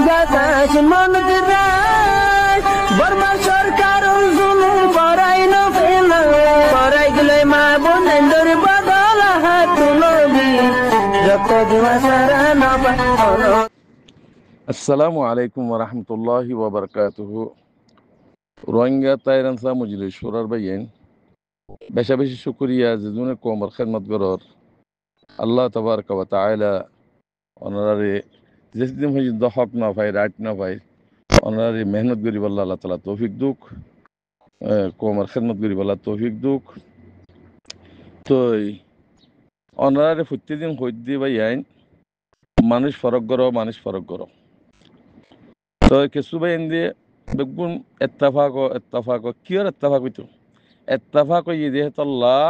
বাতাস মনত রায় বর্মা সরকার জুলুম করাই না ফেলা করাই গেলে মা বোনেদের বদল হাত তুলবি যত দিবা সারা না পালো। আসসালামু আলাইকুম ওরহমতুল্লাহি ওবরকাতুহু। রোহিঙ্গা তাইরানসা মজলিস শুরার বাইয়েন বেশা বেশি শুক্রিয়া যেজনে কোমর খেদমত গরর আল্লাহ তাবারক ওয়া তাআলা অনারে যেদিন হইজ হক না পাই রাইট না পাই অনারে মেহনত করি বল্লা আল্লাহ তাআলা তৌফিক দুক কোমর খেদমত করি বল্লা তৌফিক দুক। তো অনারে প্রতিদিন হইত দি বাইয়েন মানুষ ফরক গর তো কিছু বাইন দিয়ে বেগুন এত্তাফাক কিয়র এত্তাফাক হইতো এত্তাফাক হইয়ে দিয়ে আল্লাহ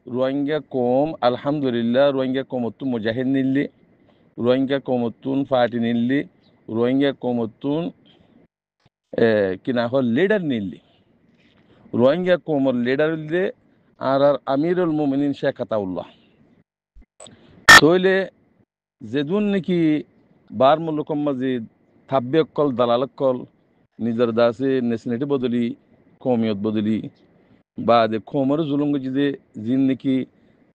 রোহিঙ্গা কম আলহামদুলিল্লাহ রোহিঙ্গা কমতুন মুজাহিদ নিল্লি রোহিঙ্গা কমতুন পার্টি নিল্লি রোহিঙ্গা কমতুন কিনা হল লিডার নিল্লি রোহিঙ্গা কমর লিডার দিলে আর আমিরুল মুমিনিন শেখ আতাউল্লাহ তইলে যেদুন নাকি বার মুলুকম মাজিদ থাব্যকল দালালকল নিজের দাসে নেশনেটি বদলি কমিয়ত বদলি বা যে কোমর জুলুম যে জিন নাকি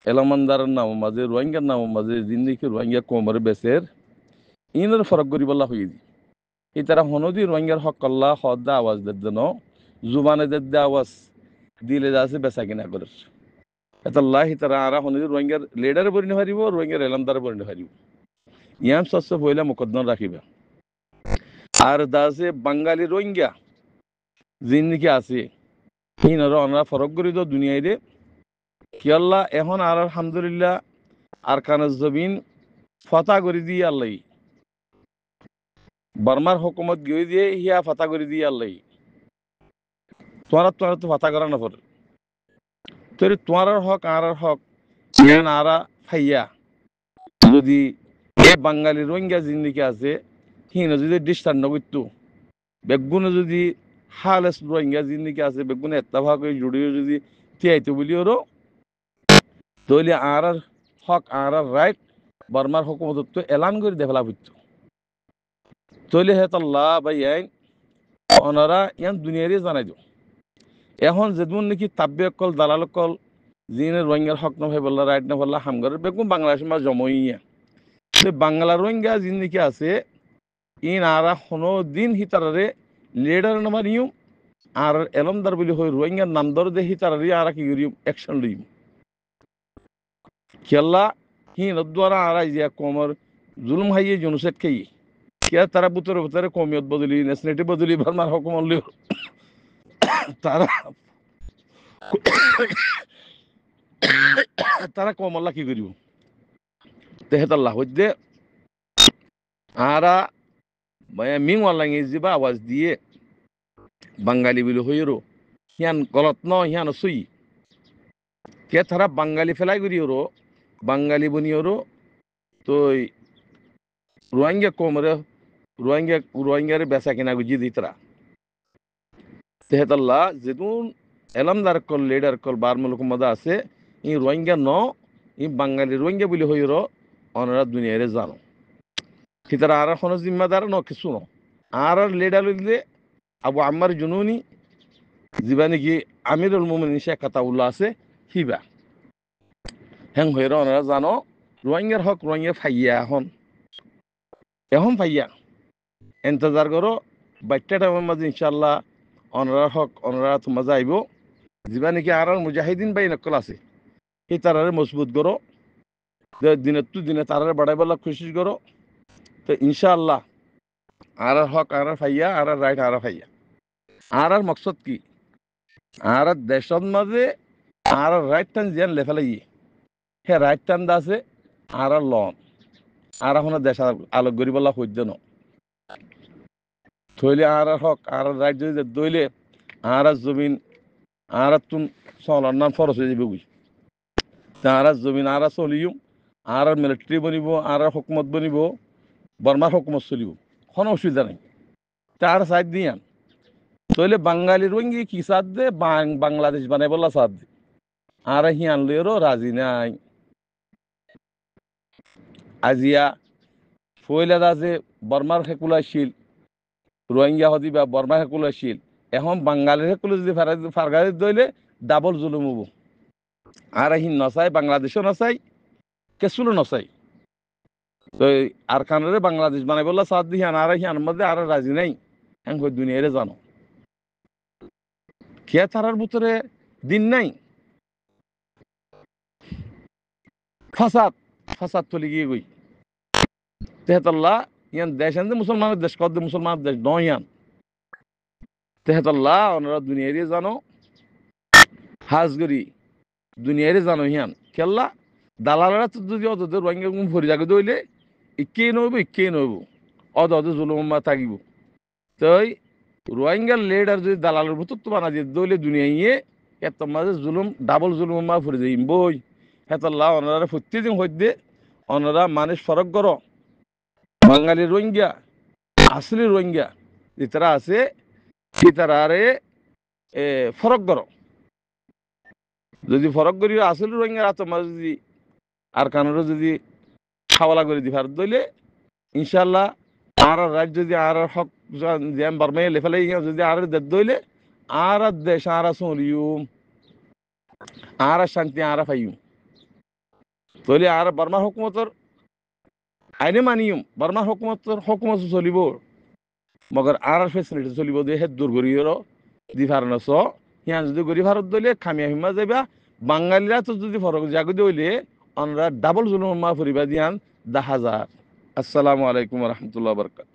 এলামানদারের নাম মাঝে রোহিঙ্গার নাম মাঝে জিন নাকি রোহিঙ্গা কোমর বেসের ইনের ফরক করি বলা হয়ে দি এই তারা হনদি রোহিঙ্গার হক আল্লাহ হদ্দা আওয়াজ দেন জুবানে দে আওয়াজ দিলে যাচ্ছে বেচা কিনা করে এতাল্লাহ তারা আরা হনদি রোহিঙ্গার লিডারে পরিণত হারিব রোহিঙ্গার এলামদারে পরিণত হারিব ইয়াম শস্য হইলে মুকদ্দম রাখিবা আর দাসে বাঙালি রোহিঙ্গা জিন নাকি আছে হিনর অনারা ফরক করি তো দুনিয়ায় রে কি আল্লাহ এখন আর আলহামদুলিল্লাহ আর কানের জমিন ফতা করে দিয়ে আল্লাহ বর্মার হুকুমত গিয়ে দিয়ে হিয়া ফতা করে দিয়ে আল্লাহ তোমার তো ফতা করা না পড়ে তোর তোমার হক আর হক আরা ফাইয়া যদি এ বাঙালি রোহিঙ্গা জিন্দিকে আছে হিন যদি ডিস্টার্ব নগত্য বেগুনে যদি হালেস রোহিঙ্গা জিন্দিকে আছে বেগুনে এত্তাফা করে জুড়িয়ে যদি তিয়াইতো বলি ওরও তৈলে আর হক আর রাইট বর্মার হুকুমত তো এলান করে দেখলা বুঝতো তৈলে হেতাল্লাহ ভাই আইন ওনারা ইয়ান দুনিয়ারে জানাই দিও এখন যেদিন নাকি তাব্যকল দালালকল যিনি রোহিঙ্গার হক না ভাই বললা রাইট না বললা হামগরের বেগুন বাংলাদেশের মা জমইয়া বাংলা রোহিঙ্গা যিনি নাকি আছে ইন আর কোনো দিন হিতারে লিডার নামার ইউম আর এলমদার বলি হই রোহিঙ্গার নাম ধর দে হিতারে আর কি করিম অ্যাকশন লইম খেলা হিন দ্বারা আর যে কোমর জুলুম হাইয়ে জনুসেট খাই কে তারা বুতরে কমিয়ত বদলি নেশনেটি বদলি বার্মার হুকুমত লিও তারা তারা কমল্লা কি করিব তেহেতাল্লাহ হইতে আরা মিং ওয়াল্লাঙ্গি যিবা আওয়াজ দিয়ে বাঙালি বলে হইরো হিয়ান গলত ন হিয়ান সুই কে তারা বাঙালি ফেলাই করিওরো বাঙালি বনিওরো তো রোহিঙ্গা কমরে রোহিঙ্গারে বেচা কিনা গুজি দি তারা তেহেতাল্লাহ যেদুন এলামদার কল লিডার কল বার মুলুক মদা আছে ই রোহিঙ্গা ন ই বাঙালি রোহিঙ্গা বলে হইরো অনারা দুনিয়ারে জানো তারা আর কোনো জিম্মাদার ন কিছু ন আর লিডার দিলে আবু আম্মার জুনুনি যিবা নাকি আমিরুল মুমিনিন শেখ আতাউল্লাহ আছে হিবা হেং হইর ওনারা জানো রোহিঙ্গার হক রোহিঙ্গা ফাইয়া এখন ফাইয়া এন্তজার করো বাচ্চা টাইমের মাঝে ইনশাল্লাহ ওনারা হক ওনারা তোমার যাইব যিবা নাকি আর মুজাহিদিন বাই নকল আছে সেই তারারে মজবুত করো দিনে তারারে বাড়াই বলা কোশিশ করো তো ইনশাআল্লাহ আর হক আর ফাইয়া আর রাইট আর ফাইয়া আর মকসদ কি আর দেশের মাঝে আর রাইট টান জিয়ান লেফালাই হে রাইট টান আছে আর লন আর এখন দেশ আলোক গরি বলা সহ্য ন থইলে আর হক আর রাইট যদি দইলে আর জমিন আর তুম চলার নাম ফরস হয়ে যাবে আর জমিন আর চলিও আর মিলিটারি বনিব আর হুকুমত বনিব বর্মার হুকুমত চলিব কোনো অসুবিধা নাই তার সাইড দিয়ান তইলে বাঙালি রোহিঙ্গি কি সাথ দে বাংলাদেশ বানাই বলা সাথ দে আর হিয়ান লইরও রাজি নাই আজিয়া ফইলা আছে বর্মার হেকুলা শিল রোহিঙ্গা হদি বা বর্মা হেকুলা শিল এখন বাঙালির হেকুলা যদি ফারগারি দইলে ডাবল জুলুম হবো আর হিন নচাই বাংলাদেশও নচাই কেসুলো নচাই তো আর কানরে বাংলাদেশ বানাই বললা সাথ দিয়ে আর হিয়ার মধ্যে আর রাজি নাই হ্যাঁ দুনিয়ারে জানো খেয়া তারার ভিতরে দিন নাই ফাসাদ ফাসাদ চলে গিয়ে গই তেহতাল্লাহ ইয়ান দেশ আনতে মুসলমানের দেশ কদ মুসলমানের দেশ নয় ইয়ান তেহতাল্লাহ ওনারা দুনিয়ারে জানো হাজগরি দুনিয়ারে জানো হিয়ান খেললা দালালরা তো যদি অত রোহিঙ্গা ভরি জাগে দইলে ইকেই নইব অদ জুলুম থাকিব তই রোহিঙ্গার লেডার যদি দালালের ভিতর তো বানা দিয়ে দইলে দুনিয়াইয়ে এত মাঝে জুলুম ডাবল জুলুম ফুরে যাই বই হেতাল্লাহ ওনারা প্রত্যেকদিন হইতে ওনারা মানুষ ফরক কর বাঙালি রোহিঙ্গা আসলি রোহিঙ্গা যে তারা আছে সে তারা আরে ফরক কর যদি ফরক করি আসলে রোহিঙ্গার আত্মা যদি আর কানোর যদি খাওয়ালা করে দি ভারত দইলে ইনশাল্লাহ আর রাজ্য যদি আর হক বার্মাই লেফালে যদি আর দেশ দইলে আর দেশ আর সরিউম আর শান্তি আর ফাইম তইলে আর বার্মা হুকুমতর আইনে মানিম বার্মা হুকুমত চলিব মগর আর ফেসিলিটি চলিব দিয়ে হে দূর করির দি ফারনস হিয়ান যদি গরি ভারত দইলে খামিয়া হিমা যাবা বাঙালিরা তো যদি ফরক জাগু দইলে আমরা ডাবল জুলুম মা ফুরিবা দিয়ান 10,000 আসসালামু আলাইকুম রহমতুল্লাহ বরকাত